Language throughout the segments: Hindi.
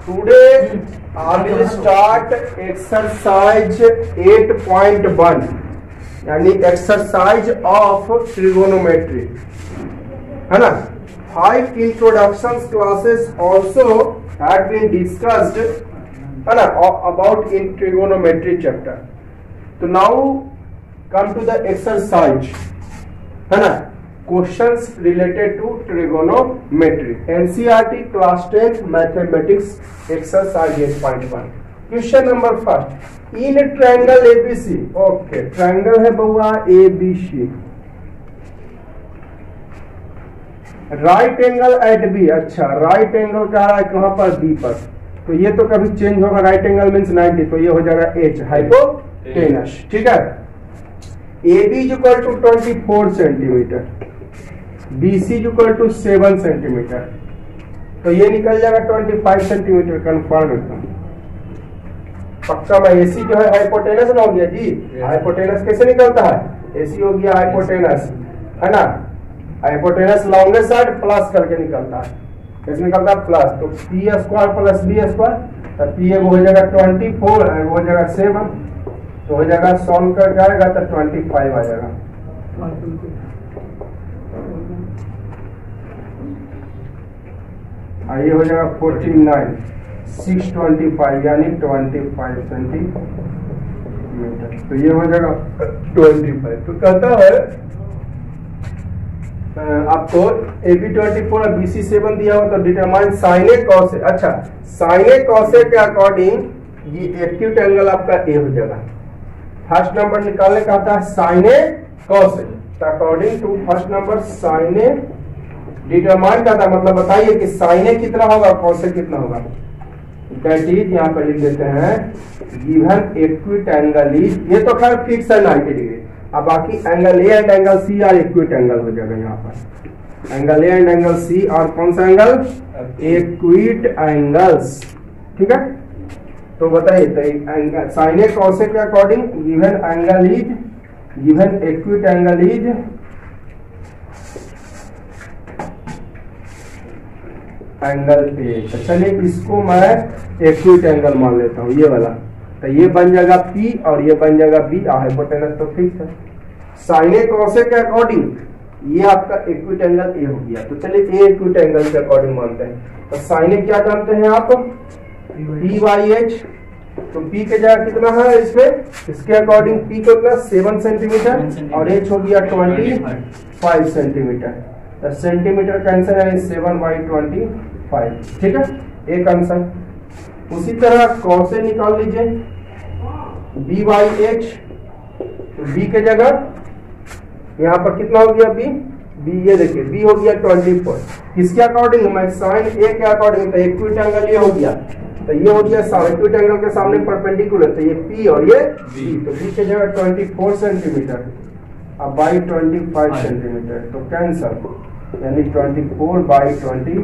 Today I will start exercise 8.1 यानी exercise of trigonometry, है ना। 5 introductions classes also had been discussed, है ना, about in trigonometry chapter. So now come to the exercise, है ना, questions related to trigonometry. NCERT class 10 mathematics exercise 8.1. Question number first. In triangle ABC, okay, triangle है बउआ ABC. Right angle at B, अच्छा राइट एंगल कह रहा है कहां पर, बी पर, तो ये तो कभी चेंज होगा, राइट एंगल मीन्स 90, तो ये हो जाएगा एच हाइपोटेनस, ठीक है। A B equal to 24 centimetre, B C equal to 7 centimetre, तो ये निकल जाएगा 25 सेंटीमीटर, कन्फर्म एकदम पक्का। मैं एसी जो है हाइपोटेनस ना हो गया जी, हाइपोटेनस कैसे निकलता है, एसी हो गया हाइपोटेनस, है ना, हाइपोटेनस लॉन्गेस्ट साइड प्लस करके निकलता है, कैसे निकलता है प्लस, तो P square plus B square, तो पी हो जाएगा 24, हो जाएगा 7, तो हो जाएगा सॉल्व कर जाएगा तो 25 आ जाएगा। ये हो जाएगा 49, 625 यानी 25 सेंटीमीटर, तो ये हो जाएगा 25। तो कहता है आपको AB 24 और BC 7 दिया हो तो डिटरमाइन साइन ए कॉस ए। अच्छा, साइन ए कॉस ए के अकॉर्डिंग ये एक्यूट एंगल आपका ए हो जाएगा। फर्स्ट नंबर निकालने का आता है साइन ए कॉस ए, तो according to first number sine A determine का था, मतलब बताइए कि साइन ए कितना होगा, कॉस ए कितना होगा। दैट इज यहाँ पर लिख देते हैं गिवन एक्यूट एंगल इज, ये तो खैर फिक्स है 90 डिग्री, अब बाकी angle A and angle C are acute angle हो जाएगा यहाँ पर, angle A and angle C और कौन सा एंगल, इक्विट एंगल्स, ठीक है। तो बताइए तो साइन ए कॉस ए के according given angle is, given acute angle is angle A. तो चलिए इसको मैं इक्विट एंगल मान लेता हूँ, ये वाला, तो ये बन जाएगा P और ये बन जाएगा B, हाइपोटेनस तो फिक्स है। साइन ए कॉस ए के अकॉर्डिंग ये आपका इक्विट एंगल ए हो गया, तो चलिए ए इक्विट एंगल के अकॉर्डिंग मानते हैं। तो साइन ए क्या जानते हैं आप, P बाई एच, तो P के जगह कितना है इसमें, इसके अकॉर्डिंग P को कितना 7 सेंटीमीटर और एच हो गया 25 सेंटीमीटर, तो सेंटीमीटर का आंसर है 7/25, ठीक है, एक आंसर। उसी तरह कॉस ए निकाल लीजिए, बी बाई एच, तो बी के जगह यहाँ पर कितना हो गया बी, ये देखिए बी हो गया 24, किसके अकॉर्डिंग, मैं साइन ए के अकॉर्डिंग, तो इक्विट एंगल ये हो गया, तो ये हो गया इक्विट एंगल के सामने परपेंडिकुलर, तो ये पी और ये बी, तो बी के जगह 24 सेंटीमीटर अब बाई 25 सेंटीमीटर, तो कैंसर, यानी 24/25,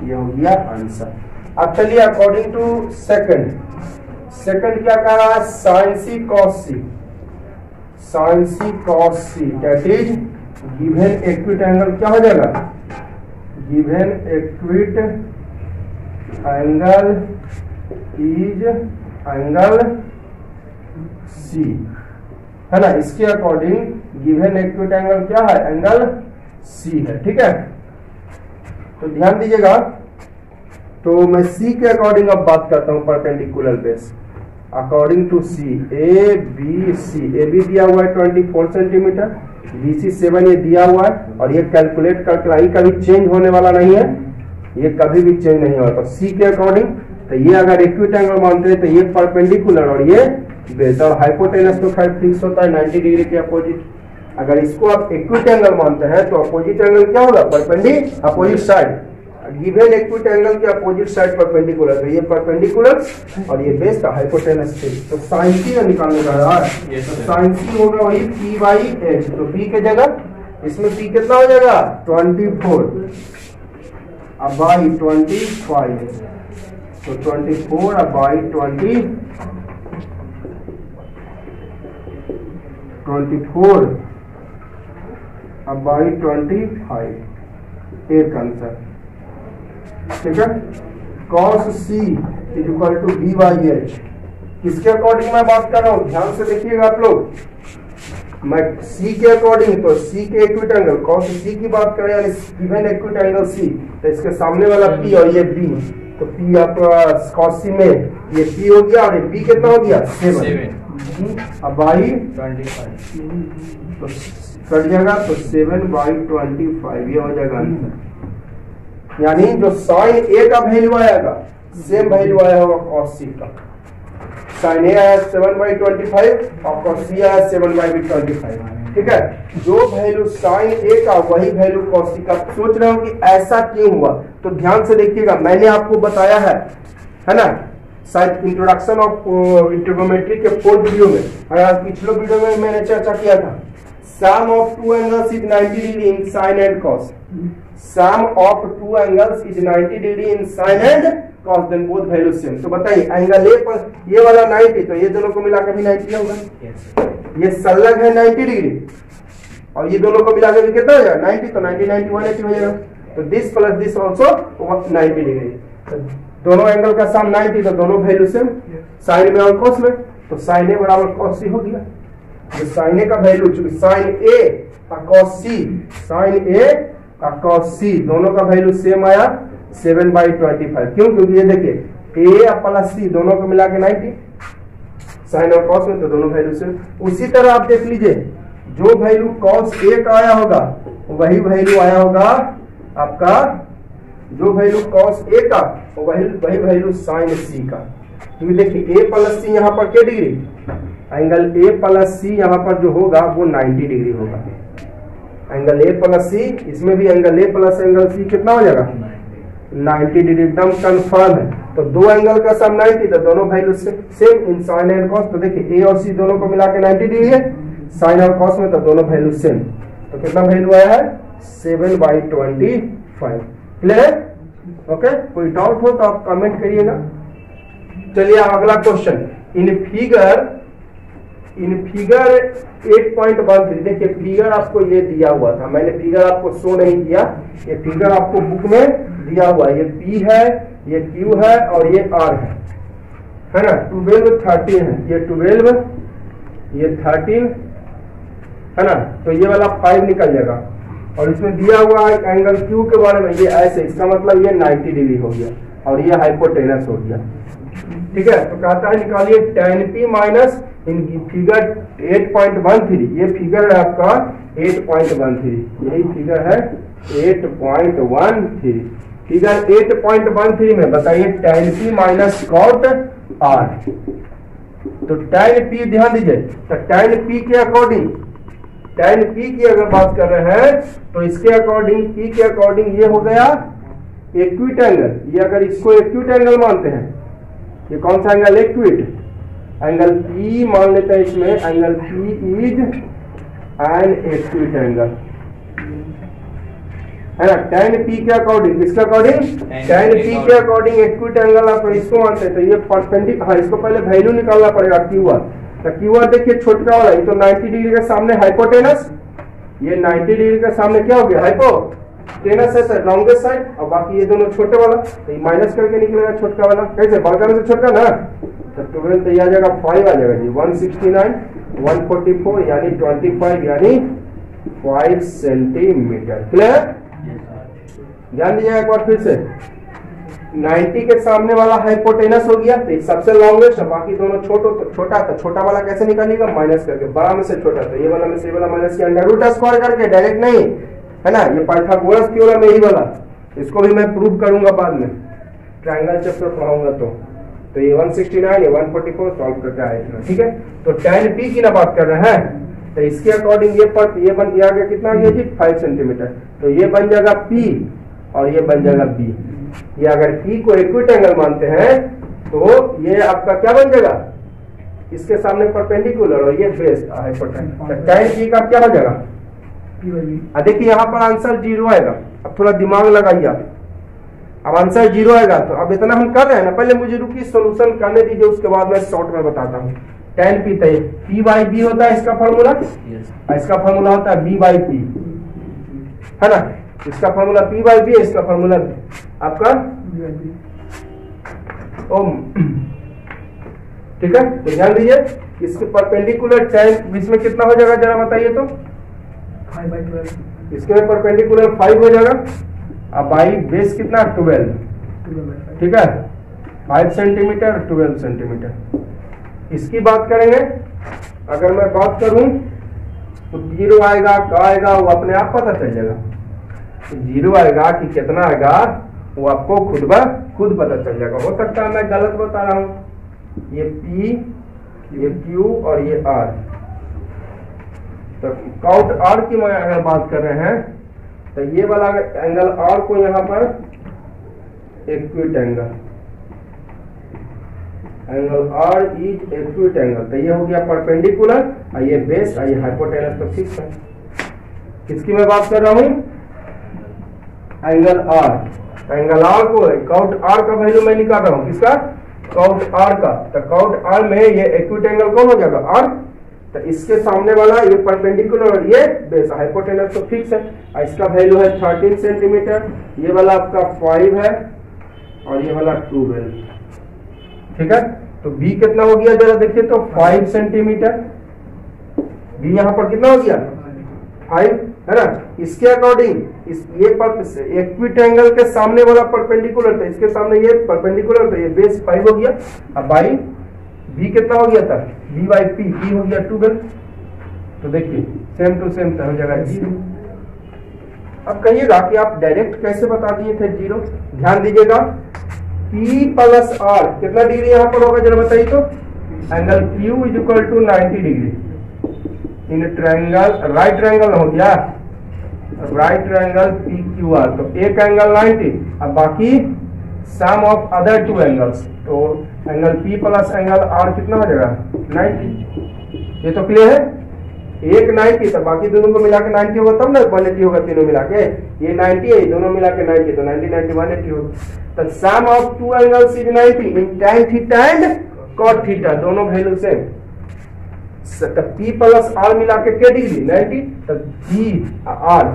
ये हो गया आंसर। अब चलिए अकॉर्डिंग टू सेकंड क्या कह रहा है, sine C cos C, sine C cos C that is given acute angle क्या हो जाएगा, given acute angle is angle C, है ना, इसके अकॉर्डिंग गिवन इक्विट एंगल क्या है, एंगल सी है, ठीक है। तो ध्यान दीजिएगा, तो मैं सी के अकॉर्डिंग अब बात करता हूं, perpendicular base according to C, A B C, A B दिया हुआ है 24 सेंटीमीटर, बी सी 7 ये दिया हुआ है, और ये कैलकुलेट करके ये कभी चेंज होने वाला नहीं है, ये कभी भी चेंज नहीं होगा। तो सी के अकॉर्डिंग तो ये अगर इक्विट एंगल मानते हैं तो ये परपेंडिकुलर और ये बेस, और हाइपोटेनस तो खैर फिक्स होता है 90 डिग्री के अपोजिट। अगर इसको आप इक्विट एंगल मानते हैं तो अपोजिट एंगल क्या होगा, perpendicular opposite side, given acute angle के अपोजिट साइड परपेंडिकुलर, तो ये परपेंडिकुलर और ये बेस का हाइपोटेनस थे, तो साइन सी का निकालने का यार, तो साइन सी होगा वही P बाई एच, तो P के जगह इसमें P कितना हो जाएगा 24 अब बाई 25, तो 24 अब बाई 24 अब बाई 25, एक आंसर, ठीक है। cos c is equal to b by H. किसके अकॉर्डिंग मैं बात कर रहा हूँ, ध्यान से देखिएगा आप लोग, मैं c के अकॉर्डिंग, तो c के एक्यूट एंगल cos c की बात करें, यानी गिवन एक्यूट एंगल c, तो इसके सामने वाला p और ये b, तो p आपका cos c में ये p हो गया और ये b कितना हो गया 7, अब बाई 25 तो कट जाएगा, तो 7/25 ये हो जाएगा आंसर। यानी जो साइन a का वैल्यू आएगा सेम वैल्यू आया होगा cos c का। साइन ए आया 7/25 और cos c आया 7/25, ठीक है। जो वैल्यू साइन ए का वही वैल्यू cos c का। सोच रहे हो कि ऐसा क्यों हुआ, तो ध्यान से देखिएगा, मैंने आपको बताया है ना, शायद इंट्रोडक्शन ऑफ ट्रिग्नोमेट्री के 4th वीडियो में, पिछले वीडियो में मैंने चर्चा किया था, sum of two angles is 90 degree in sine and cos. Sum of two angles is 90 degree in sine and cos, then both value same. तो बताइए एंगल ए पर ये वाला 90, तो ये दोनों को मिलाकर भी 90 होगा। ये संलग्न है 90 डिग्री और ये दोनों को मिलाकर भी कितना हो जाएगा 90, तो 90 90 180 हो जाएगा। तो this plus this also 90 degree, दोनों एंगल का सम 90, तो दोनों वैल्यू सेम, साइन में और कॉस में, तो साइन ए बराबर कॉस सी हो गया। जो साइन ए का वैल्यू, चूंकि साइन ए का कॉस सी, साइन ए का कॉस सी दोनों का वैल्यू सेम आया 7/25। क्यों, क्योंकि ये देखिए ए प्लस सी दोनों को मिला के 90, साइन और कॉस में, तो दोनों वैल्यू सेम। उसी तरह आप देख लीजिए, जो वैल्यू कॉस ए का आया होगा वही वैल्यू आया होगा आपका, जो वैल्यू कॉस ए का वही वैल्यू साइन सी का। क्योंकि देखिए ए प्लस सी यहाँ पर क्या डिग्री, एंगल ए प्लस सी यहाँ पर जो होगा वो 90 डिग्री होगा। एंगल ए प्लस सी, इसमें भी angle A plus angle C कितना हो जाएगा 90 डिग्री, एकदम कंफर्म है। तो दो एंगल का सम 90, तो दोनों value same in sine and cos. तो देखिए ए और सी दोनों को मिला के 90 डिग्री है, साइन और कॉस में, तो दोनों वैल्यू सेम। तो कितना वैल्यू आया है 7/25। क्लियर है? ओके, कोई डाउट हो तो आप कमेंट करिएगा। चलिए अगला क्वेश्चन, इन फिगर 8.13, देखिए फिगर आपको ये दिया हुआ था, मैंने फिगर आपको शो नहीं किया, ये फिगर आपको बुक में दिया हुआ है। ये P है, ये Q है और ये R है ना। 12 13 है, ये 12 ये 13 है ना, तो ये वाला 5 निकल जाएगा। और इसमें दिया हुआ है एंगल Q के बारे में, ये ऐसे, इसका मतलब ये 90 डिग्री हो गया और ये हाइपोटेनस हो गया, ठीक है। तो कहता है निकालिए tan P minus in figure 8.13, ये फिगर है आपका 8.13, यही फिगर है 8.13। फिगर 8.13 में बताइए tan P minus cot R। तो tan P ध्यान दीजिए, तो tan P के अकॉर्डिंग, tan P की अगर बात कर रहे हैं तो इसके अकॉर्डिंग, P के अकॉर्डिंग ये हो गया एक्यूट एंगल। ये अगर इसको एक्यूट एंगल मानते हैं, ये कौन सा एंगल एक्यूट, एंगल P मान लेते हैं, इसमें angle P is an acute angle है ना। tan P के अकॉर्डिंग, किसके अकॉर्डिंग, tan P के अकॉर्डिंग एक्यूट एंगल आप इसको मानते हैं, तो ये परपेंडिकुलर, हाँ इसको पहले वैल्यू निकालना पड़ेगा QR। तो QR देखिए छोटा वाला, ये तो 90 डिग्री के सामने हाइपोटेनस, ये 90 डिग्री के सामने क्या हो गया हाइपोटेनस है सर, लॉन्गेस्ट साइड, और बाकी ये दोनों छोटे वाला, तो ये माइनस करके निकलेगा छोटा वाला, कैसे बड़का में से छोटा ना, तो 12 तो ये आ जाएगा 5 आ जाएगा जी, 169 144 यानी 25 यानी 5 सेंटीमीटर। क्लियर? ध्यान दीजिएगा एक बार फिर से, 90 के सामने वाला हाइपोटेनस हो गया, तो सबसे लॉन्गेस्ट, बाकी दोनों छोटा, तो छोटा वाला कैसे निकालेगा माइनस करके, बड़ा में से छोटा, तो ये वाला में से वाला माइनस किया, अंडर रूट स्क्वायर करके, डायरेक्ट नहीं है ना, ये पाइथागोरस थ्योरम है यही वाला, इसको भी मैं प्रूव करूंगा बाद में, ट्रायंगल चैप्टर पढ़ाऊंगा तो ये 169 ये 144 सॉल्व करके आएगा, ठीक है। तो tan P की ना बात कर रहे हैं, तो इसके अकॉर्डिंग ये बन गया कितना गया जी 5 सेंटीमीटर, तो ये बन जाएगा P और ये बन जाएगा B। ये अगर P को एक्यूट एंगल मानते हैं तो ये आपका क्या बन जाएगा, इसके सामने परपेंडिकुलर और ये बेस हाइपोटेनस। tan P का क्या हो जाएगा, देखिए यहाँ पर आंसर 0 आएगा। अब थोड़ा दिमाग लगाइए आप, अब आंसर 0 आएगा। तो अब इतना हम कर रहे हैं ना, पहले मुझे रुकी सोल्यूशन करने दीजिए, उसके बाद मैं शॉर्ट में बताता हूँ। tan P तो P बाई B होता है इसका फॉर्मूला, इसका फॉर्मूला होता है B बाई P है ना, इसका फॉर्मूला P बाई B, इसका फॉर्मूला आपका ओम। ठीक है, तो ध्यान दीजिए इसके परपेंडिकुलर tan इसमें कितना हो जाएगा जरा बताइए तो 5/12 इसके परपेंडिकुलर 5 हो जाएगा। अब बाई बेस कितना 12, ठीक है 5 सेंटीमीटर 12 सेंटीमीटर। इसकी बात करेंगे, अगर मैं बात करूं तो 0 आएगा क्या आएगा वो अपने आप पता चल जाएगा। तो 0 आएगा कि कितना आएगा वो आपको खुद पता चल जाएगा। हो सकता है मैं गलत बता रहा हूं, ये P ये Q और ये R। तो काउंट R की अगर बात कर रहे हैं तो ये वाला एंगल R को यहाँ पर acute angle R is acute angle, तो ये हो गया परपेंडिकुलर और ये बेस और ये हाइपोटेनस, तो फिक्स है। किसकी मैं बात कर रहा हूं, एंगल R को काउंट R का वैल्यू मैं निकाल रहा हूं, किसका काउंट R का। तो काउंट R में ये एक्यूट एंगल कौन हो जाएगा R, तो इसके सामने वाला ये परपेंडिकुलर और ये बेस हाइपोटेनस, तो फिक्स है। और इसका वैल्यू है 13 सेंटीमीटर, ये वाला आपका 5 है और ये वाला 12। ठीक है, तो B कितना हो गया जरा देखिए तो 5 सेंटीमीटर। B यहाँ पर कितना हो गया 5 है ना। इसके अकॉर्डिंग ये एक्विट एंगल के सामने वाला परपेंडिकुलर था, इसके सामने ये परपेंडिकुलर था, ये बेस 5 हो गया। अब बाई B कितना हो गया था B/P हो गया 12। तो देखिए सेम टू सेम हो जाएगा 0। अब कहिएगा कि आप डायरेक्ट कैसे बता दिए थे 0। ध्यान दीजिएगा P + R कितना डिग्री यहाँ पर होगा जरा बताइए तो, angle Q = 90 degree in triangle, right triangle हो गया, राइट ट्रायंगल PQR। तो एक एंगल 90, अब बाकी सम ऑफ अदर 2 एंगल्स, तो एंगल P + एंगल R कितना हो जाएगा 90। ये तो क्लियर है, एक 90 तो बाकी दोनों को मिला के 90 होगा, तब ना 180 होगा तीनों मिला के। ये 90 है, दोनों मिला के 90, तो 90 90 180 होगा। तो sum of 2 angles is 90 in tan theta and cot theta, दोनों वैल्यू सेम। तो P + R मिला के क्या डिग्री 90, तो P R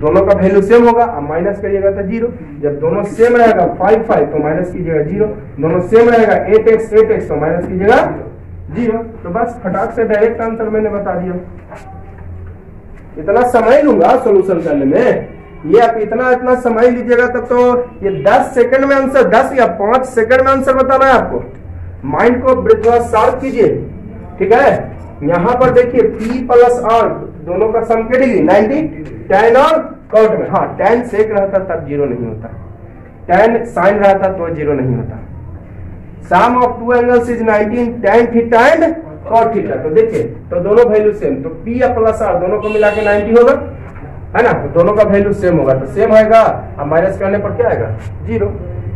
दोनों का वैल्यू सेम होगा। अब माइनस करिएगा तो 0। जब दोनों सेम रहेगा 5 5 तो माइनस कीजिएगा 0, दोनों सेम रहेगा 8x 8x तो माइनस कीजिएगा 0। तो बस फटाक से डायरेक्ट आंसर मैंने बता दिया। इतना समय लूंगा सॉल्यूशन करने में, ये आप इतना समय लीजिएगा तब तो ये 10 सेकंड में आंसर, 10 या 5 सेकंड में आंसर बताना है आपको। माइंड को थोड़ा शार्प कीजिए, ठीक है। यहाँ पर देखिए P + R दोनों का सम के डिग्री 90, tan और cot में, हाँ tan सेक रहता तब 0 नहीं होता, tan sin रहता तो 0 नहीं होता। Sum of 2 angles is 90 tan theta and cot theta. तो देखिए तो दोनों वैल्यू सेम, तो P + R दोनों को मिला के 90 होगा, है ना। तो दोनों का वैल्यू सेम होगा, तो सेम आएगा। अब माइनस करने पर क्या आएगा 0।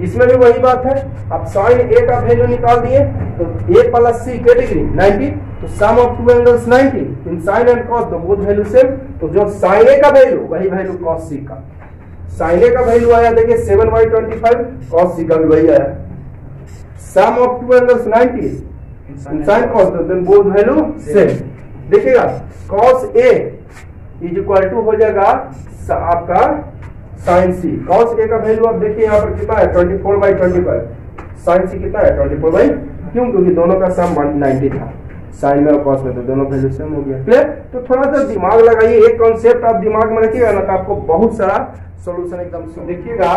इसमें भी वही बात है, अब sin A का वैल्यू निकाल दिए तो A + C के डिग्री 90, तो sum of 2 angles 90 in sin and cos, तो बोथ वैल्यू सेम। तो जो sin A का वैल्यू वही वैल्यू cos C का। sin A का वैल्यू आया देखिए 7/25, cos C का भी वही आया। Sum of 2 angles 90 in sin cos, तो देन बोथ वैल्यू सेम। देखिएगा cos A = हो जाएगा आपका sin C। cos A का वैल्यू आप देखिए यहाँ पर कितना है 24/25, sin C कितना है 24/, क्यों, क्योंकि दोनों का सम 190 था, साइन में और कॉस में, तो दोनों वैल्यू सेम हो गया। क्लियर। तो थोड़ा सा दिमाग लगाइए, एक कॉन्सेप्ट आप दिमाग में रखिएगा ना तो आपको बहुत सारा सॉल्यूशन एकदम से देखिएगा।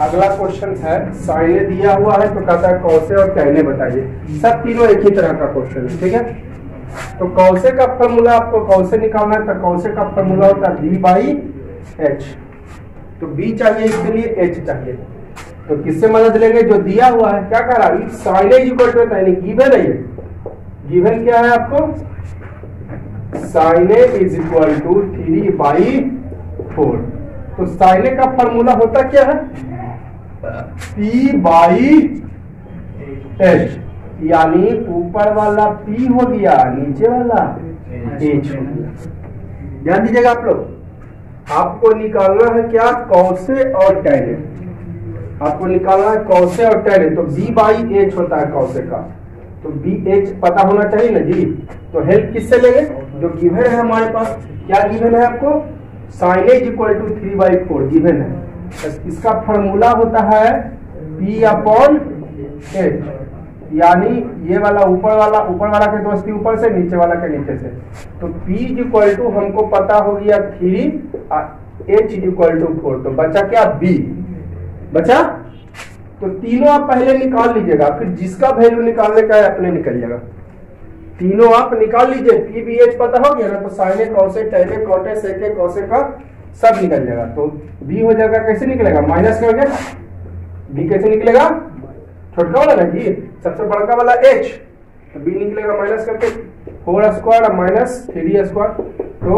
अगला क्वेश्चन है, साइने दिया हुआ है तो कहता है कौसे और कैने बताइए। सब तीनों एक ही तरह का क्वेश्चन है, ठीक है। तो कौसे का फॉर्मूला आपको कौसे निकालना है, तो कौसे का फॉर्मूला होता है B/H। तो B चाहिए, इसके लिए H चाहिए। तो किससे मदद लेंगे, जो दिया हुआ है। क्या कह रहा है, साइने इक्वल टू गिवन है, ये गिवन क्या है आपको, साइने = 3/4। तो साइने का फॉर्मूला होता क्या है P/H, यानी ऊपर वाला P हो गया, नीचे वाला H हो गया। ध्यान दीजिएगा आप लोग, आपको निकालना है क्या, कौसे और टैने। आपको निकालना है कौसे और टैने। तो B/H होता है कौसे का, तो BH पता होना चाहिए ना जी। तो हेल्प किससे लेंगे, जो गिवन है हमारे पास। क्या गिवन है आपको, साइने = 3/4 गिवन है। इसका फॉर्मूला होता है P अपॉन H, यानी ये वाला ऊपर वाला के दोस्ती ऊपर से, नीचे वाला के नीचे से। तो P इज इक्वल टू हमको पता हो गया 3, H इज इक्वल टू 4। तो बचा क्या? B बचा। तो तीनों आप पहले निकाल लीजिएगा, फिर जिसका वैल्यू निकालने का है अपने निकलिएगा। तीनों आप निकाल लीजिए। P B H पता हो गया ना, तो साइने कॉसे टेने कॉटे सेके कॉसे का सब निकल जाएगा। तो B हो जाएगा, कैसे निकलेगा? माइनस करके। B कैसे निकलेगा? छोटका वाला ना जी, सबसे बड़का वाला H, तो B निकलेगा माइनस करके 4 स्क्वायर माइनस 3 स्क्वायर, तो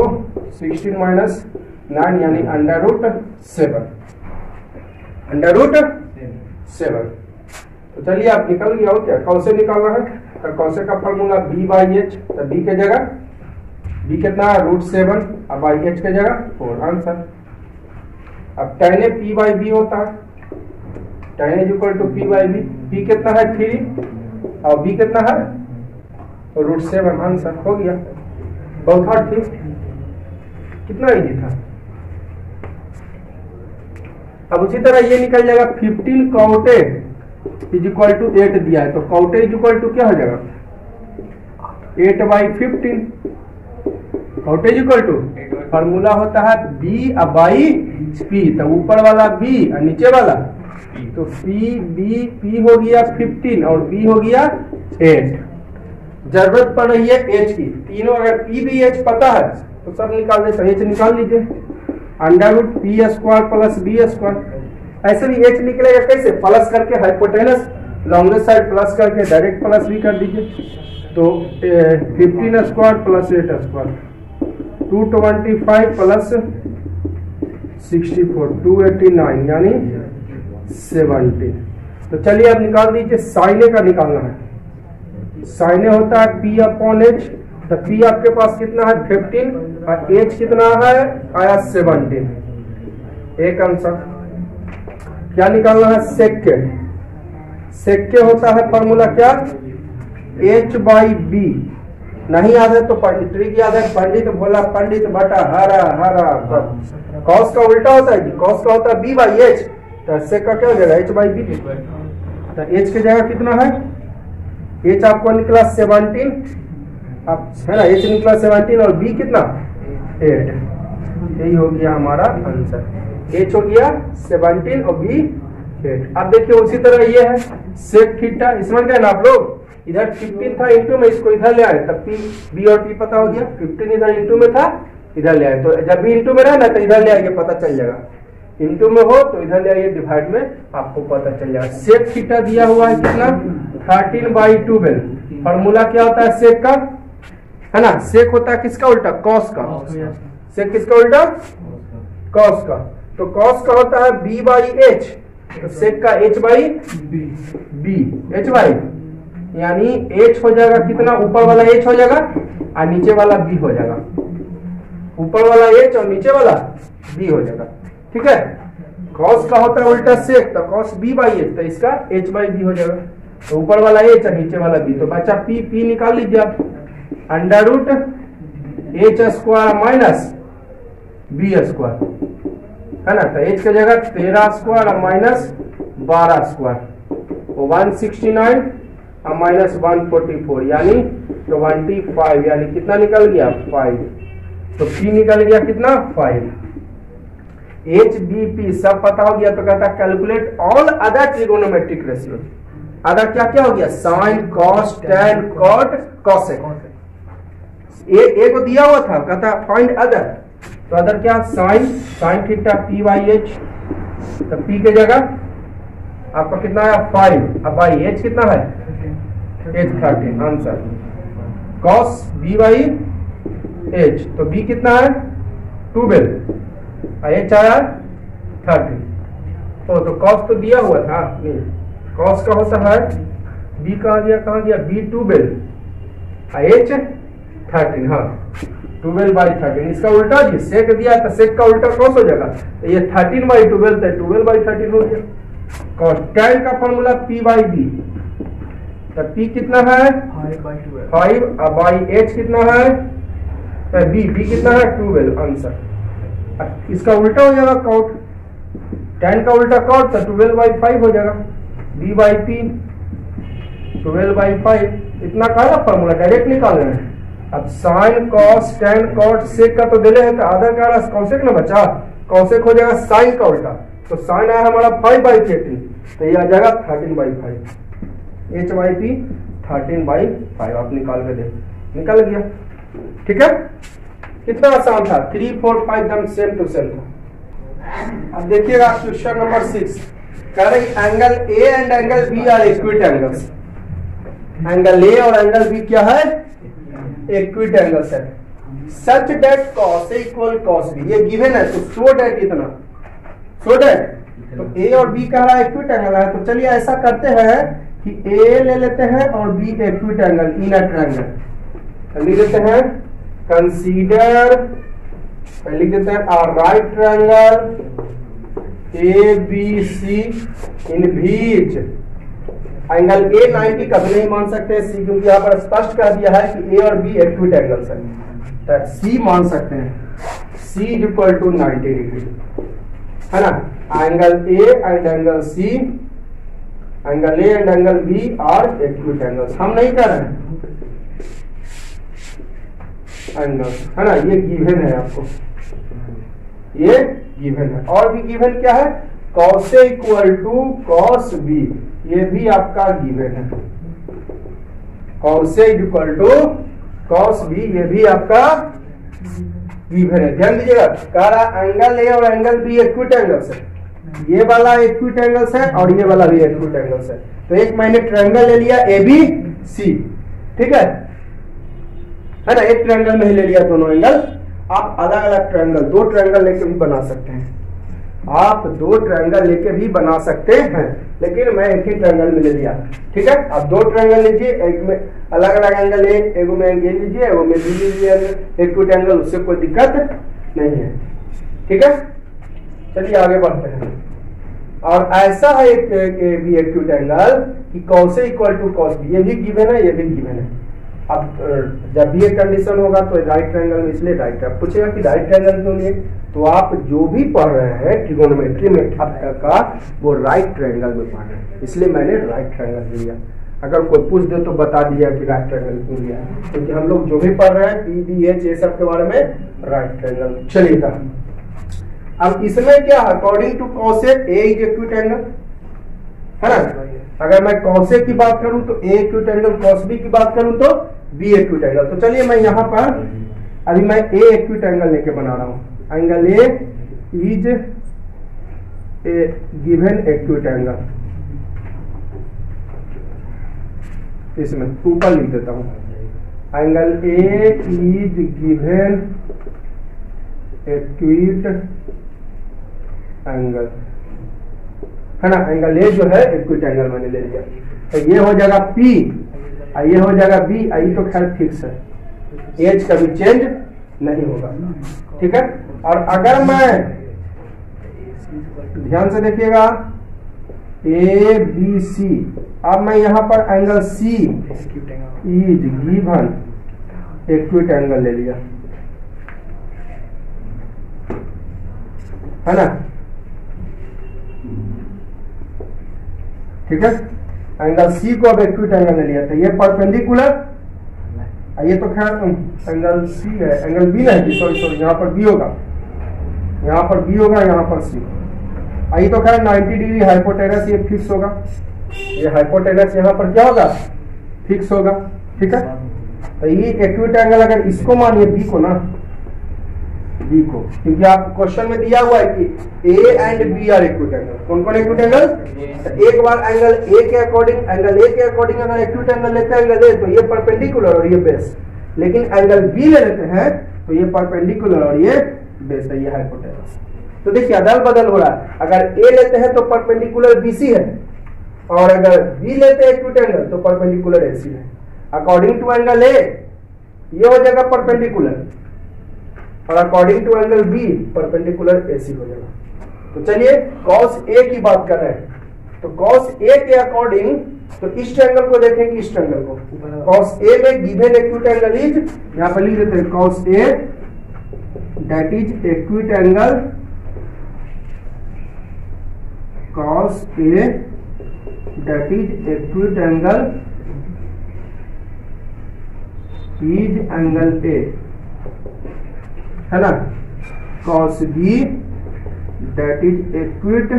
16 माइनस 9 यानी √7। √7। तो चलिए आप निकल गया हो क्या? कौन से निकालना है? तो कौन से का फॉर्मूला B/H, तो B के जगह B कितना है? √7, अब H के जगह 4, आंसर। अब tan P/B होता है, tan is equal to P/B। P कितना है? 3 और B कितना है? √7, आंसर हो गया। बहुत हार्ड थी, कितना इजी था। अब उसी तरह ये निकल जाएगा 15 कौटे इज इक्वल टू 8 दिया है, तो कौटे इज इक्वल टू क्या हो जाएगा? 8/15। कौटे इज इक्वल टू फॉर्मूला होता है B/P, तो ऊपर वाला B और नीचे वाला, तो P हो गया 15 और B हो गया 8। जरूरत पड़ रही है H की। तीनों अगर P B H पता है तो सब निकाल दे, तो H निकाल लीजिए। √P² plus B²। ऐसे भी H निकलेगा कैसे? प्लस करके हाइपोटेनस लॉन्गेस्ट साइड प्लस करके डायरेक्ट प्लस भी कर दीजिए। तो 15² प्लस 8², 225 प्लस 64, 289 यानी 70। तो चलिए अब निकाल दीजिए। साइने का निकालना है। साइने होता है P अपॉन H, तो P आपके पास कितना है? 15 और H कितना है? आया 17। एक आंसर। क्या निकालना है? सेक के। सेक के होता है फॉर्मूला क्या? H/B। नहीं याद है तो ट्रिक याद है, पंडित भोला पंडित बटा हरा हरा। कॉस का उल्टा होता है जी, कॉस का होता है B/H, तो सेक का क्या हो जाएगा? H/B। तो H की जगह कितना है? H आपको निकला 17, अब है ना, H निकला 17 और B कितना? 8। यही हो गया हमारा आंसर। H हो गया 17 और B 8। अब देखिए उसी तरह ये है सेक थीटा, समझ गए ना आप लोग? इधर 15 था इंटू में, इसको इधर ले आए, तब P B और P पता हो गया। 15 इधर इंटू में था, इधर ले आए, तो जब भी इंटू में रहे ना तो इधर ले आइए, पता चल जाएगा। इंटू में हो तो इधर ले आइए, डिवाइड में आपको पता चल जाएगा। सेक थीटा दिया हुआ है कितना? 13/12। फॉर्मूला क्या होता है सेक का? है ना, सेक होता है किसका उल्टा? कॉस का। सेक किसका उल्टा? कॉस का। तो कॉस का होता है B/H, तो सेक का H/B। H/, यानी H हो जाएगा कितना? ऊपर वाला H हो जाएगा और नीचे वाला B हो जाएगा। ऊपर वाला H और नीचे वाला B हो जाएगा, ठीक है। कॉस का होता है उल्टा सेक, तो कॉस B/H, तो इसका H/B हो जाएगा। तो ऊपर वाला H और नीचे वाला B, तो बच्चा P निकाल लीजिए आप। √H² माइनस B², है ना, तो H की जगह 13² माइनस 12², 169 और माइनस 144 यानी 25, यानी कितना निकल गया? 5। तो P निकल गया कितना? 5। HDP सब पता हो गया, तो कहता है calculate all other trigonometric ratio. Other क्या क्या हो गया? Sine, cos, tan, cot, cosec. A को दिया हुआ था, कहता फाइंड अदर, तो अदर क्या? साइन थीटा P/H, तो P के जगह आपका कितना है? 5, अब H कितना है? 13, आंसर। कॉस B/H, तो B कितना है? 12, H आया 13। तो कॉस तो दिया हुआ था, नहीं, कॉस का होता है B कहाँ गया? B12, H 13, हाँ 12/13। इसका उल्टा जी सेक दिया, तो सेक का उल्टा कॉस हो जाएगा, तो ये 13/12, तो 12/13 हो गया। कॉस टैन का फॉर्मूला P/B, तो P कितना है? 5 अब H कितना है? B कितना है? 12, आंसर। इसका उल्टा हो जाएगा कॉट, टैन का उल्टा कॉट, तो 12/5 हो जाएगा। b/p 12/5, इतना का ना फॉर्मूला डायरेक्ट निकाल रहे हैं। अब sine cos tan cot sec का तो दिले है, तो आधा का कौशिक ना बचा, कौशिक हो जाएगा साइन का उल्टा, तो साइन आया हमारा 5/13, तो ये आ जाएगा 13/5, h/p 13/5 आप निकाल के दे, निकल गया। ठीक है, कितना आसान था, 3, 4, 5 एकदम सेम टू सेम था। अब देखिएगा क्वेश्चन नंबर 6 कह रही angle A and angle B are acute angles. Angle A और एंगल बी क्या है, इक्विट एंगल्स है। Such that cos A equal cos B, ये गिवन है, तो सो डेट इतना, सो डेट, तो ए और बी कह रहा है इक्विट एंगल है, तो चलिए ऐसा करते हैं कि ए ले लेते हैं और B acute angle in a triangle, लिख देते हैं कंसीडर, लिख देते हैं a right triangle A B C in which angle A 90 कभी नहीं मान सकते सी, क्योंकि यहाँ पर स्पष्ट कर दिया है कि ए और बी इक्विट एंगल्स है, तो सी मान सकते हैं, C is equal to 90 degree, है ना। Angle A and angle C, angle A and angle B are acute angles, हम नहीं कर रहे हैं एंगल्स, है ना, ये गिवन है आपको, ये गिवन है। और भी गिवन क्या है, cos A equal to cos B, ये भी आपका गिवन है, cos A equal to cos B, ये भी आपका गिवन है। ध्यान दीजिएगा, कह रहा एंगल ए और एंगल बी इक्विट एंगल्स है, ये वाला इक्विट एंगल्स है और ये वाला भी इक्विट एंगल्स है, तो एक मैंने ट्रायंगल ले लिया ए बी सी, ठीक है ना, एक ट्रायंगल में ही ले लिया दोनों एंगल। आप अलग अलग ट्रायंगल, दो ट्रायंगल लेके भी बना सकते हैं, आप दो ट्रायंगल लेके भी बना सकते हैं, लेकिन मैं एक ही ट्रायंगल में ले लिया, ठीक है। आप दो ट्रायंगल लीजिए, एक में अलग अलग एंगल ले, एक में एंगल लीजिए, एक में बी लीजिए इक्विट एंगल, उससे कोई दिक्कत नहीं है, ठीक है। चलिए आगे बढ़ते हैं। और ऐसा है एक भी इक्विट एंगल कि cos A equal to cos B, ये भी गिवन है, ये भी गिवन है। अब जब भी ये कंडीशन होगा तो राइट ट्रायंगल में, इसलिए राइट, आप पूछेगा कि राइट ट्रायंगल क्यों लिए, तो आप जो भी पढ़ रहे हैं ट्रिगोनोमेट्री में अब तक का, वो राइट ट्रायंगल में पढ़ रहे हैं, इसलिए मैंने राइट ट्रायंगल लिया। अगर कोई पूछ दे तो बता दिया कि राइट ट्रायंगल क्यों लिया, क्योंकि हम लोग जो भी पढ़ रहे हैं पी बी एच ये सब के बारे में राइट ट्रायंगल चलेगा। अब इसमें क्या है, according to cos A is acute angle, है ना। अगर मैं cos A की बात करूं तो A इक्विट एंगल, cos B की बात करूं तो B इक्विट एंगल। तो चलिए मैं यहां पर अभी मैं A इक्विट एंगल लेके बना रहा हूं, angle A is a given acute angle, इसमें ऊपर लिख देता हूं, angle A is given acute angle, है ना। एंगल ए जो है इक्विट एंगल मैंने ले लिया, तो ये हो जाएगा P और ये हो जाएगा B, ये तो खैर फिक्स है, एज कभी चेंज नहीं होगा, ठीक है। और अगर मैं ध्यान से देखिएगा ए बी सी, अब मैं यहां पर angle C is given acute angle ले लिया, है ना, ठीक है। एंगल सी को अब इक्विट एंगल ले लिया, तो ये परपेंडिकुलर, ये तो खैर एंगल सी है, एंगल बी नहीं, सॉरी यहाँ पर बी होगा, यहाँ पर बी होगा, यहाँ पर सी, ये तो खैर 90 डिग्री हाइपोटेनस, ये फिक्स होगा, ये हाइपोटेनस यहाँ पर क्या होगा, फिक्स होगा, ठीक है। तो ये इक्विट एंगल अगर इसको मानिए बी को ना, बी को, क्योंकि आप क्वेश्चन में दिया हुआ है कि A and B are acute angle, कौन कौन इक्विट एंगल, तो एक बार एंगल ए के अकॉर्डिंग, एंगल ए के अकॉर्डिंग अगर इक्विट एंगल लेते हैं एंगल ए, तो ये परपेंडिकुलर और ये बेस, लेकिन एंगल बी ले लेते हैं तो ये परपेंडिकुलर और ये बेस है, ये हाइपोटेनस। तो देखिए अदल बदल हो रहा है, अगर ए लेते हैं तो परपेंडिकुलर बीसी है, और अगर बी लेते हैं इक्विट एंगल तो परपेंडिकुलर एसी है। अकॉर्डिंग टू एंगल ए ये हो जाएगा परपेंडिकुलर, और according to angle B perpendicular AC हो जाएगा। तो चलिए cos A की बात कर रहे हैं, तो cos A के अकॉर्डिंग, तो इस ट्रायंगल को देखेंगे, इस ट्रायंगल को, cos A में गिवन इक्विट एंगल इज, यहां पर लिख देते हैं cos A that is acute angle cos A that is acute angle is angle A, है ना, cos B that is acute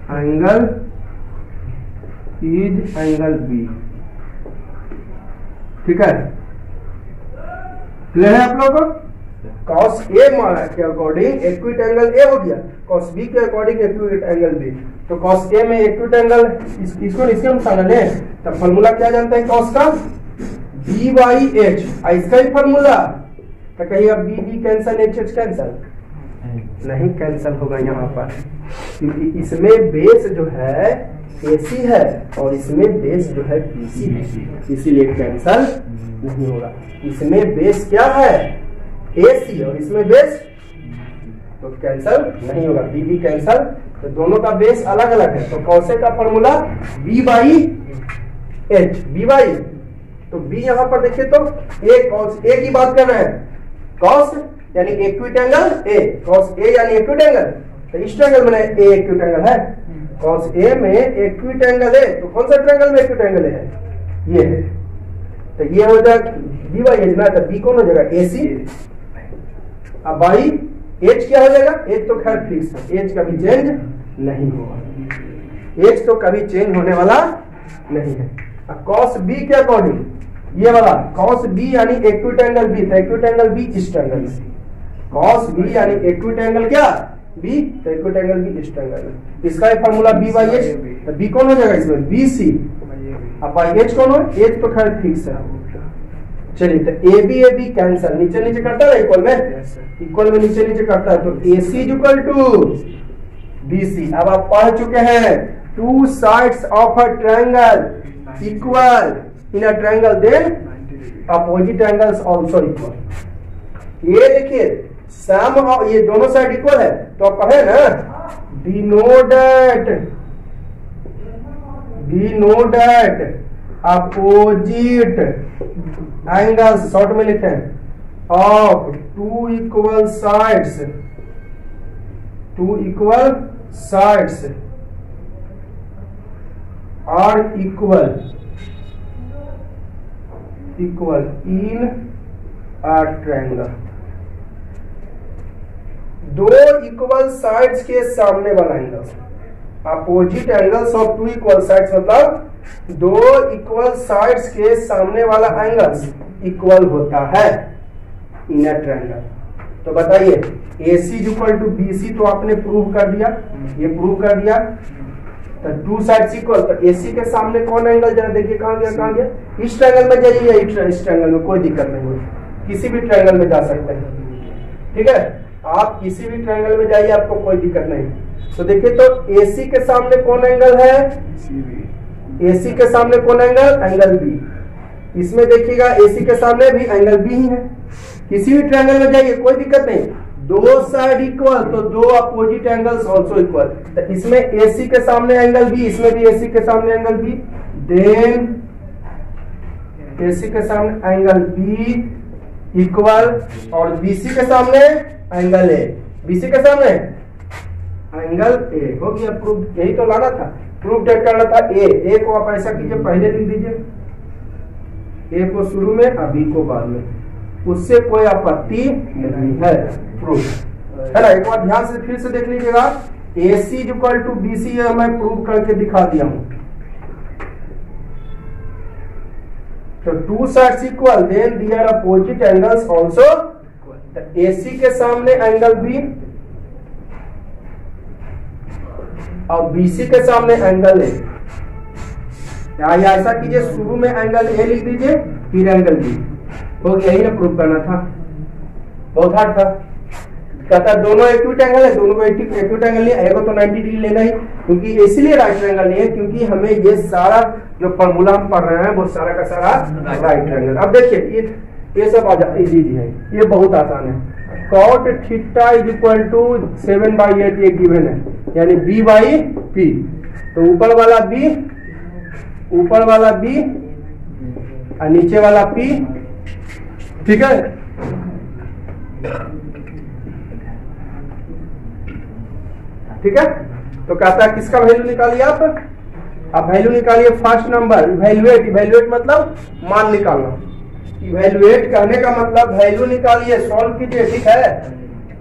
angle is angle B, ठीक है, क्लियर है आप लोगों को। cos A के अकॉर्डिंग एक्यूट एंगल A हो गया, cos B के अकॉर्डिंग एक्यूट एंगल B, तो cos A में एक्यूट एंगल इसको इसके अनुसार ले, तब फॉर्मूला क्या जानते हैं cos का, B by H, इसका ही फॉर्मूला, तो कहिएगा B B cancel, H H cancel नहीं, कैंसल होगा यहाँ पर, क्योंकि इसमें बेस जो है AC है और इसमें बेस जो है BC है, इसीलिए कैंसल नहीं होगा। इसमें बेस क्या है AC और इसमें बेस, तो कैंसल नहीं होगा, BB कैंसल, तो दोनों का बेस अलग अलग है, तो कौसे का formula B by H, B by, तो B यहाँ पर देखिए तो A की बात कर रहे हैं, कॉस यानी acute angle A, cos A यानी एक्यूट एंगल, तो इस ट्रायंगल में A एक्यूट एंगल है, कॉस A में एक्यूट एंगल है, तो कौन सा ट्रायंगल में एक्यूट एंगल है, ये है, तो ये हो जाएगा B बाई H ना, तो B कौन हो जाएगा AC, अब बाई H क्या हो जाएगा, H तो खैर फिक्स है, H कभी चेंज नहीं होगा, H तो कभी चेंज होने वाला नहीं है। अब cos B के अकॉर्डिंग ये वाला cos B यानी एक्यूट एंगल B, तो एक्यूट एंगल B इस ट्रायंगल में, cos B यानी एक्यूट एंगल क्या B, तो एक्यूट एंगल B इस ट्रायंगल में, इसका फॉर्मूला B बाई H, तो B कौन हो जाएगा इसमें BC, अब बाई H कौन हो, H तो खैर फिक्स है। चलिए तो AB कैंसल, नीचे नीचे करता है इक्वल में, इक्वल में नीचे नीचे करता है, तो AC इक्वल टू BC। अब आप पढ़ चुके हैं two sides of a triangle equal in a triangle then opposite angles also equal. ये देखिए सम ऑफ, ये दोनों साइड इक्वल है, तो आप पढ़े ना, denote that opposite angles, short में लिखे of two equal sides are equal in a triangle. दो इक्वल साइड्स के सामने वाला angle, opposite angles of two equal sides, मतलब दो इक्वल साइड्स के सामने वाला एंगल्स इक्वल होता है इन अ ट्रायंगल। तो बताइए AC इक्वल टू BC, तो आपने प्रूव कर दिया, ये प्रूव कर दिया, तो टू साइड्स इक्वल, तो AC के सामने कौन एंगल, जरा देखिए कहां गया, इस ट्रायंगल में जाइए या इस ट्रायंगल में, कोई दिक्कत नहीं होगी, किसी भी ट्रायंगल में जा सकते हैं, ठीक है, आप किसी भी ट्रायंगल में जाइए, आपको कोई दिक्कत नहीं। तो देखिए तो AC के सामने कौन एंगल है, AC के सामने कौन एंगल, एंगल B, इसमें देखिएगा AC के सामने भी एंगल B ही है, किसी भी ट्रायंगल में जाइए कोई दिक्कत नहीं, दो साइड इक्वल तो दो अपोजिट एंगल्स आल्सो इक्वल, तो इसमें AC के सामने एंगल B, इसमें भी AC के सामने एंगल B, देन AC के सामने एंगल B इक्वल, और BC के सामने एंगल A, BC के सामने एंगल A, हो गया प्रूफ, यही तो लाना था, प्रूफ डेट करना था। A को आप ऐसा कीजिए, पहले लिख दीजिए, A को शुरू में और B को बाद में, उससे कोई आपत्ति नहीं है, प्रूफ है ना। एक बार ध्यान से फिर से देख लीजिएगा, AC इक्वल टू BC है, मैं प्रूव करके दिखा दिया हूं, तो two sides equal then their opposite angles also, AC के सामने एंगल B और BC के सामने एंगल A, या ऐसा कीजिए शुरू में एंगल A लिख दीजिए फिर एंगल B, हो गया, यही ना प्रूव करना था, बहुत हार्ड था, कहता दोनों एक्यूट एंगल है, दोनों को एक्यूट एंगल नहीं, एक तो 90 डिग्री लेना ही, क्योंकि इसीलिए राइट एंगल नहीं है, क्योंकि हमें ये सारा जो फॉर्मूला हम पढ़ रहे हैं वो सारा का सारा राइट एंगल। अब देखिए ये सब आ जाए, इजी है, ये बहुत आसान है, cot theta is equal to 7/8 ये गिवन है, यानी B बाई P, तो ऊपर वाला B और नीचे वाला P, ठीक है, ठीक है, तो कहता है किसका वैल्यू निकालिए आप, अब वैल्यू निकालिए फर्स्ट नंबर, इवैल्यूएट, इवैल्यूएट मतलब मान निकालना, इवैल्यूएट कहने का मतलब वैल्यू निकालिए, सॉल्व कीजिए, ठीक है।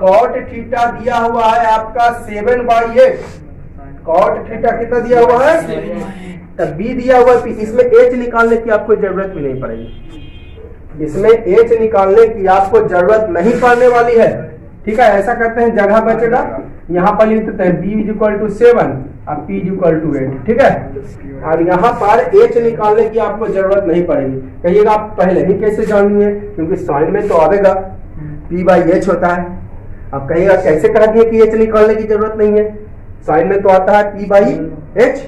कॉट थीटा दिया हुआ है आपका 7/8, कॉट थीटा कितना दिया हुआ है, तब बी दिया हुआ है, इसमें एच निकालने की आपको जरूरत भी नहीं पड़ेगी, इसमें एच निकालने की आपको जरूरत नहीं पड़ने वाली है, ठीक है। ऐसा करते हैं, जगह बचेगा, यहाँ पर लिखते हैं b = 7 और p = 8, ठीक है। और यहाँ पर h निकालने की आपको जरूरत नहीं पड़ेगी। कहिएगा आप पहले ही कैसे जानिए, क्योंकि साइन में तो आएगा p/h होता है। अब कहिएगा कैसे कह दिए कि h निकालने की जरूरत नहीं है, साइन में तो आता है p/h,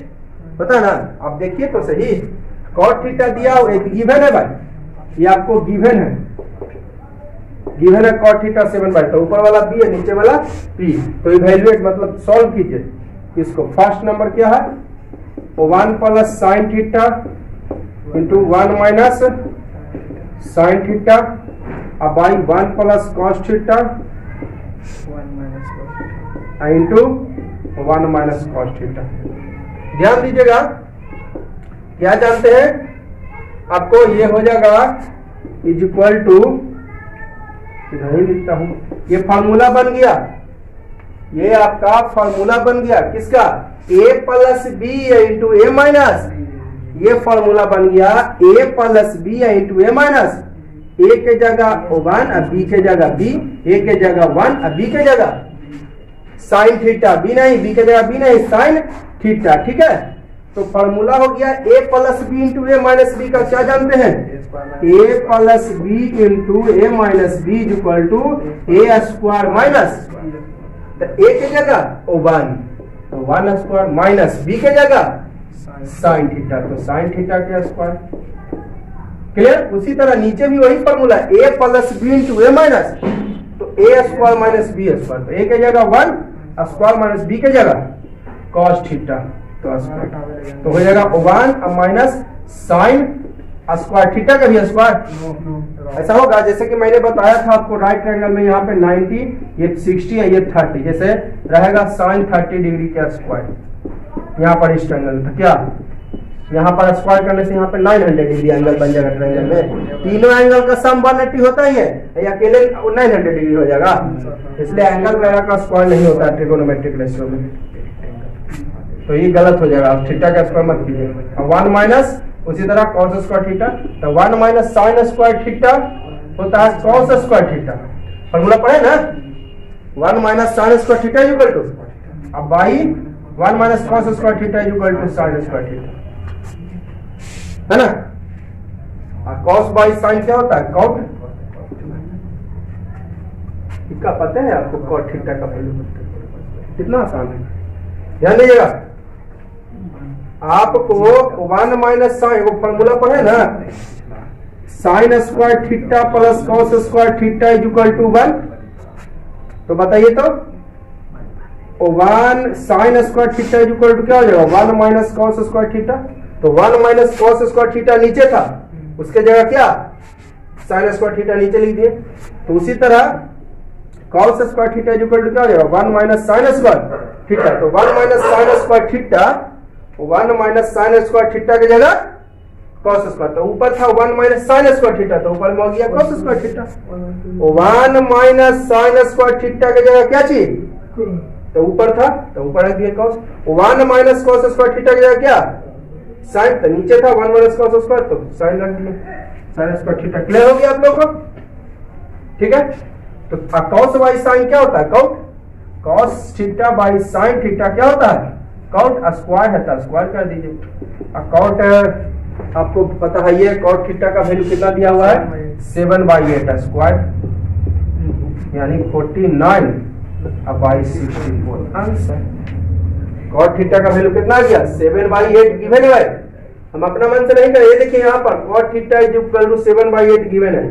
पता है ना। आप देखिए तो सही, कॉट थीटा दिया एक गिवन है भाई, ये आपको गिवन है, गिवन है कॉट थीटा 7/8, तो ऊपर वाला b है, नीचे वाला p, तो इवैल्यूएट मतलब सॉल्व कीजिए इसको। फर्स्ट नंबर क्या है, 1 + sin थीटा × 1 - sin थीटा अब by 1 + cos theta × 1 - cos theta. ध्यान दीजिएगा, क्या जानते हैं आपको, ये हो जाएगा = नहीं लिखता हूं, ये फार्मूला बन गया, ये आपका फार्मूला बन गया किसका, a + b × a-, ये फार्मूला बन गया a + b × a-, a के जगह 1 और b के जगह b, a के जगह 1 और b के जगह साइन थीटा, b नहीं, b के जगह b नहीं, साइन थीटा, ठीक है। तो फार्मूला हो गया a + b × a - b का क्या जानते हैं, a + b × a - b = a² minus, तो a के जगह 1, तो 1² माइनस b के जगह साइन थीटा, तो साइन थीटा के स्क्वायर, क्लियर। उसी तरह नीचे भी वही फार्मूला, a + b × a-, तो a² - b², तो a के जगह 1 स्क्वायर माइनस b के जगह cos थीटा, तो स्क्वायर, तो हो जाएगा 1 माइनस साइन स्क्वायर थीटा का भी स्क्वायर, ऐसा होगा। जैसे कि मैंने बताया था आपको, राइट ट्रायंगल में यहाँ पे 90, ये 60 है, ये 30, जैसे रहेगा साइन 30 डिग्री का स्क्वायर यहाँ पर इस ट्रायंगल में, तो क्या यहाँ पर स्क्वायर करने से यहाँ पे 900 डिग्री एंगल बन जाएगा ट्रायंगल में। तीनों एंगल का सम 180 होता ही है, या अकेले 900 डिग्री हो जाएगा, इसलिए एंगल वगैरह का स्क्वायर नहीं होता है ट्रिगोनोमेट्रिक रेशियो में, तो ये गलत हो जाएगा। आप थीटा का स्क्वायर मत कीजिए। 1 माइनस उसी तरह cos स्क्वायर थीटा, तो 1 माइनस साइन स्क्वायर थीटा होता है cos स्क्वायर थीटा, फॉर्मूला पढ़े ना, 1 minus sine square theta equal to, अब by 1 minus cos square theta equal to sine square theta, है ना। और cos बाई साइन क्या होता है, कॉट, इसका पता है आपको, cot थीटा का वैल्यू कितना आसान है, ध्यान दीजिएगा। आपको 1 माइनस साइन, वो फॉर्मूला पढ़े ना, sine square theta plus cos square theta equal to 1, तो बताइए तो 1 sine square theta equal to क्या हो जाएगा, 1 माइनस cos स्क्वायर थीटा, तो 1 माइनस cos स्क्वायर थीटा नीचे था, उसके जगह क्या साइन स्क्वायर थीटा नीचे लिख दिए। तो उसी तरह cos square theta equal to क्या हो जाएगा, 1 माइनस साइन स्क्वायर थीटा, तो 1 minus sine square theta, 1 minus sine square theta की जगह cos स्क्वायर, तो ऊपर था 1 माइनस साइन स्क्वायर थीटा, तो ऊपर में हो गया cos square theta. 1 minus sine square theta की जगह क्या चीज, तो ऊपर था, तो ऊपर रख दिया cos। 1 minus cos square theta की जगह क्या साइन, तो नीचे था 1 माइनस cos स्क्वायर, तो साइन रख दिया, साइन स्क्वायर थीटा। क्लियर हो गया आप लोग को, ठीक है। तो cos बाई साइन क्या होता है, cot, cos theta by sine theta क्या होता है, कॉट स्क्वायर है, तो स्क्वायर कर दीजिए। कॉट आपको पता है, ये cot थीटा का वैल्यू कितना दिया हुआ है, 7/8 स्क्वायर, यानी 49 बाई 64 आंसर। cot थीटा का वैल्यू कितना दिया, 7/8 गिवन है भाई, हम अपना मन से नहीं करें। ये देखिए यहाँ पर cot theta equal to 7/8 given है।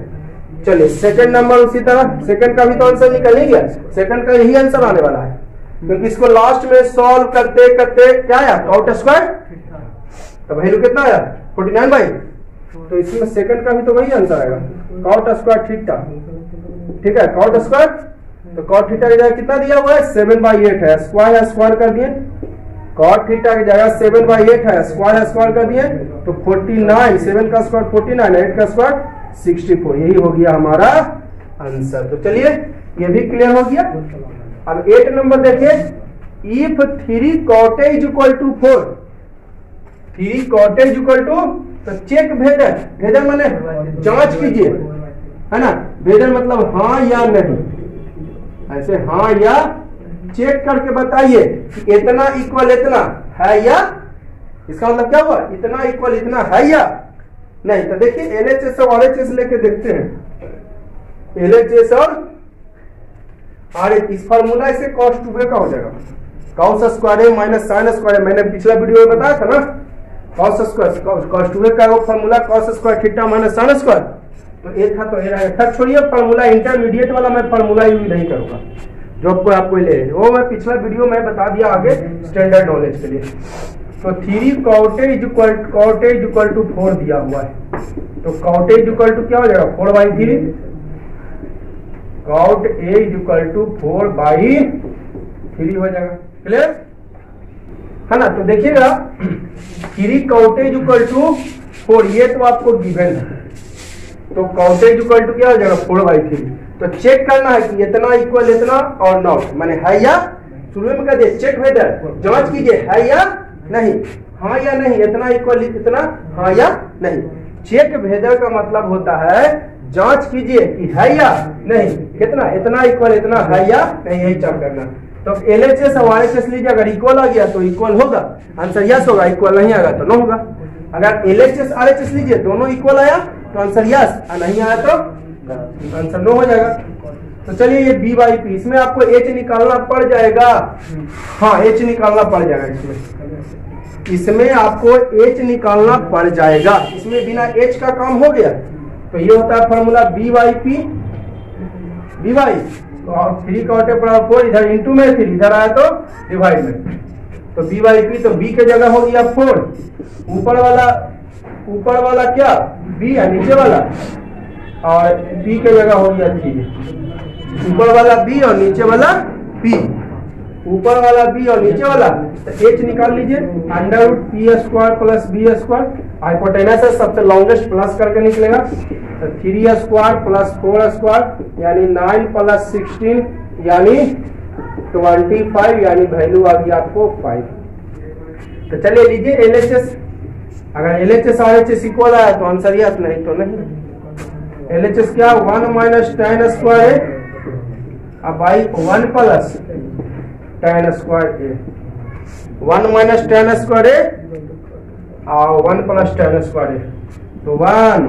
चलिए सेकंड नंबर, उसी तरह सेकंड का भी तो आंसर निकल नहीं गया, सेकंड का यही आंसर आने वाला है, क्योंकि इसको लास्ट में सॉल्व करते करते क्या आया, cot स्क्वायर, तो वैल्यू कितना आया 49 भाई, तो इसमें सेकंड का भी तो वही आंसर आएगा, cot स्क्वायर थीटा, ठीक है, cot स्क्वायर, तो cot थीटा की जगह कितना दिया हुआ है, 7/8 है, स्क्वायर है, स्क्वायर कर दिए, cot थीटा की जगह 7/8 है, स्क्वायर कर दिए तो 49, 7 का स्क्वायर 49, 8 का स्क्वायर 64, यही हो गया हमारा आंसर। तो चलिए ये भी क्लियर हो गया। अब 8 नंबर देखिए, if 3 cot A = 4, 3 cot A = तो चेक भेदर, भेदर माने जांच कीजिए, है ना, भेदर मतलब हाँ या नहीं, ऐसे हाँ या चेक करके बताइए कि इतना इक्वल इतना है या, इसका मतलब क्या हुआ, इतना इक्वल इतना है या नहीं। तो देखिए LHS और RHS लेके देखते हैं, LHS और RHS, इस फार्मूला इसे cos 2a का हो जाएगा, cos स्क्वायर है माइनस साइन स्क्वायर, मैंने पिछला वीडियो में बताया था ना, cos स्क्वायर cos 2a का वो formula cos square theta minus sine square, तो एक था तो खैर छोड़िए फार्मूला, इंटरमीडिएट वाला मैं फार्मूला यूज नहीं करूंगा, जो आपको ले वो मैं पिछला वीडियो में बता दिया आगे स्टैंडर्ड नॉलेज के लिए। तो 3 cot A = 4 दिया हुआ है, तो cot A = क्या हो जाएगा 4/3, cot A = 4/3 हो जाएगा, क्लियर है ना। तो देखिएगा 3 cot A = 4, ये तो आपको गिवन है, तो cot A = क्या हो जाएगा 4/3। तो चेक करना है कि इतना इक्वल इतना और नॉट माने है या, शुरू में कह दिए चेक वेदर, जांच कीजिए है या नहीं, हाँ या नहीं, इतना इक्वल इतना हाँ या नहीं। चेक भेदर का मतलब होता है जांच कीजिए कि है या नहीं, कितना इतना इक्वल इतना है या नहीं, यही चेक करना। तो LHS और RHS लीजिए, अगर इक्वल आ गया तो इक्वल होगा, आंसर यस होगा, इक्वल नहीं आएगा तो नो होगा। अगर LHS RHS लीजिए दोनों इक्वल आया तो आंसर यस, नहीं आया तो आंसर नो हो जाएगा। तो चलिए ये B/P, इसमें आपको H निकालना पड़ जाएगा, हाँ H निकालना पड़ जाएगा, इसमें आपको H निकालना पड़ जाएगा, इसमें बिना H का काम हो गया। तो ये होता है फॉर्मूला B/P, और 3 cot A = 4, इधर इंटू में 3, इधर आया तो डिवाइड में, तो B/P, तो B के जगह हो गया 4, ऊपर वाला क्या B है, नीचे वाला, और P के जगह हो गया 3, ऊपर वाला B और नीचे वाला P, ऊपर वाला B और नीचे वाला, तो H निकाल लीजिए, √P² + B², हाइपोटेनस है सबसे लॉन्गेस्ट प्लस करके निकलेगा, तो 3² + 4² यानी 9 + 16 यानी 25, यानी वैल्यू आ गई आपको 5। तो चलिए लीजिए LHS, अगर LHS RHS इक्वल आया तो आंसर यस, नहीं तो नहीं। LHS क्या 1 - tan² है, अब भाई 1 + tan² है, 1 - tan² है और 1 + tan² है, तो 1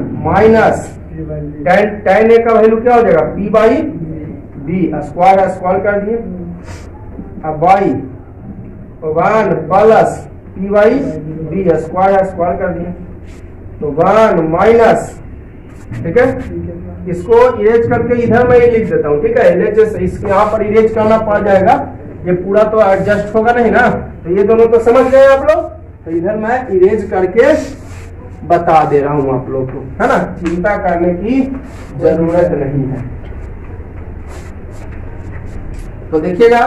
- tan A का वैल्यू क्या हो जाएगा P/B, स्क्वायर कर दिए, अब बाई 1 + P/B, स्क्वायर कर दिए, तो 1 - ठीक है, इसको इरेज करके इधर मैं लिख देता हूँ, ठीक है, LHS इसके यहाँ पर इरेज करना पड़ जाएगा, ये पूरा तो एडजस्ट होगा नहीं ना, तो ये दोनों तो समझ गए आप लोग, तो इधर मैं इरेज करके बता दे रहा हूँ आप लोग को, है ना, चिंता करने की जरूरत नहीं है। तो देखिएगा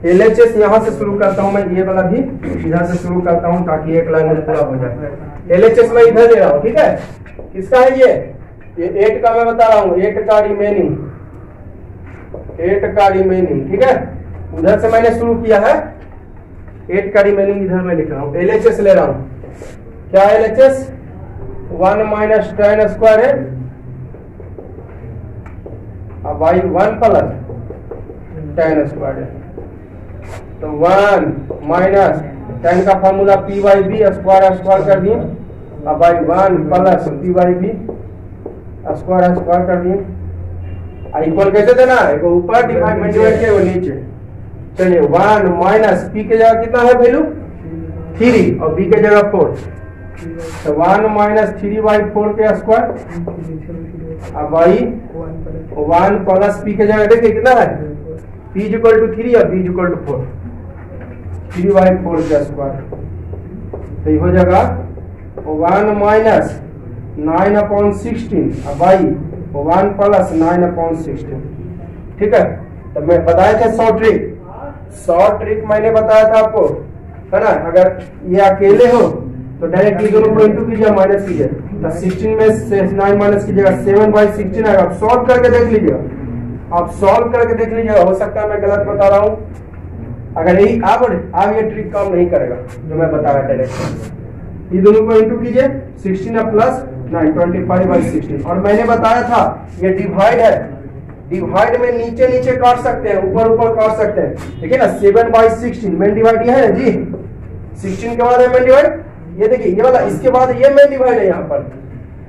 LHS यहाँ से शुरू करता हूँ मैं, ये वाला भी इधर से शुरू करता हूँ ताकि एक लाइन में पूरा हो जाए। LHS मैं इधर दे रहा हूँ, ठीक है, किसका है ये 8 का मैं बता रहा हूँ, 8 का रिमेनिंग, ठीक है, उधर से मैंने शुरू किया है, 8 का रिमेनिंग इधर मैं लिख रहा हूँ। LHS ले रहा हूँ, क्या LHS 1 - tan² है, अब भाई 1 + tan² है, तो 1 - tan का फार्मूला P/B, स्क्वायर कर दिए, अब भाई 1 + P/B, स्क्वायर कर दिए, इक्वल कैसे देना है, एक ऊपर डिवाइड के वो नीचे। चलिए 1 - P के जगह कितना है वैल्यू 3 और B के जगह 4, तो 1 - 3/4 के स्क्वायर, अब भाई 1 + P के जगह देखिए कितना है P = 3 और B = 4, 3/4 का स्क्वायर, तो ये हो जाएगा 1 - 9/16, अब भाई 1 + 9/16, ठीक है, तो मैं बताया था शॉर्ट ट्रिक मैंने बताया था आपको, है ना। अगर ये अकेले हो तो डायरेक्ट ये दोनों को इंटू कीजिए, माइनस कीजिए, तो 16 में 9 माइनस कीजिएगा, 7/16 आएगा। आप सॉल्व करके देख लीजिएगा, आप सॉल्व करके देख लीजिएगा, हो सकता है मैं गलत बता रहा हूँ। अगर यही अब ये ट्रिक काम नहीं करेगा जो मैं बताया डायरेक्ट। ये दोनों को इंटू कीजिए, 16 प्लस 9 25/16। और मैंने बताया था ये डिवाइड है, डिवाइड में नीचे नीचे काट सकते हैं, ऊपर ऊपर काट सकते हैं, ठीक है ना। 7/16 मेन डिवाइड ये है जी, 16 के बाद है मेन डिवाइड, ये देखिए ये वाला, इसके बाद ये मेन डिवाइड है, यहाँ पर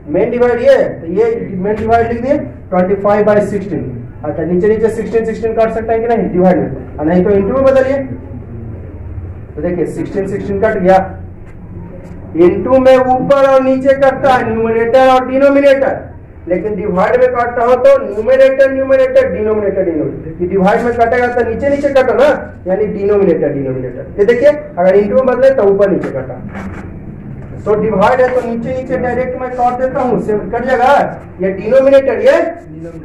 मेन डिवाइड ये है, तो ये मेन डिवाइड लिख दिए 25/16। अच्छा नीचे नीचे 16 काट सकते हैं कि नहीं डिवाइड में, और नहीं तो इंटू में बदलिए। तो देखिए 16 कट गया, इंटू में ऊपर और नीचे कटता है, न्यूमरेटर और डिनोमिनेटर, लेकिन डिवाइड में काटना हो तो न्यूमरेटर डिनोमिनेटर। डिवाइड में कटेगा तो नीचे नीचे कटो ना, यानी डिनोमिनेटर। ये देखिए अगर इंटू में बदले तो ऊपर नीचे कटा, तो डिवाइड है तो नीचे नीचे डायरेक्ट मैं काट देता हूँ, कट जाएगा ये डिनोमिनेटर, ये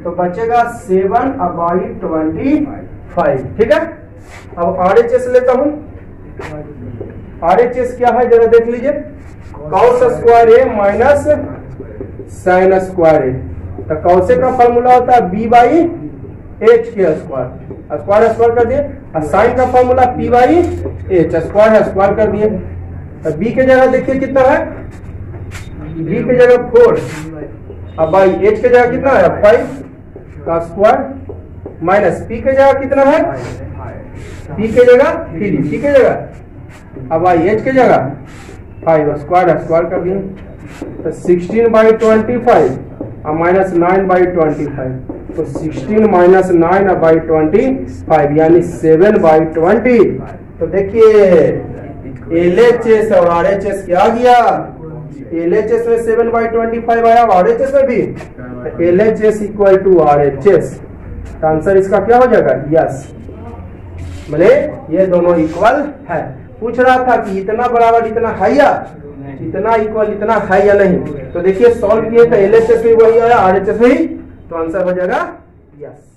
तो बचेगा 7/25, ठीक है। अब RHS लेता हूँ, RHS क्या है जरा देख लीजिए, cos स्क्वायर ए माइनस साइन स्क्वायर ए। तो cos का फॉर्मूला होता है b/h के स्क्वायर कर दिए, और साइन का फॉर्मूला p/h स्क्वायर कर दिए। b के जगह देखिए कितना है, b के जगह 4, अब बाई h के जगह कितना है 5 का स्क्वायर, माइनस p के जगह कितना है, p के जगह 3, p के जगह, अब बाई h के जगह 5 स्क्वायर कर दिए। तो 16/25 और माइनस 9/25, तो 16 माइनस 9/25 यानी 7/20। तो देखिए LHS और RHS क्या गया, LHS में 7/25 आया, RHS में भी LHS इक्वल टू RHS। तो आंसर इसका क्या हो जाएगा, यस, बोले ये दोनों इक्वल है। पूछ रहा था कि इतना बराबर इतना है या इतना इक्वल इतना है या नहीं, तो देखिए सॉल्व किए तो LHS भी वही आया, RHS भी, तो आंसर हो जाएगा यस।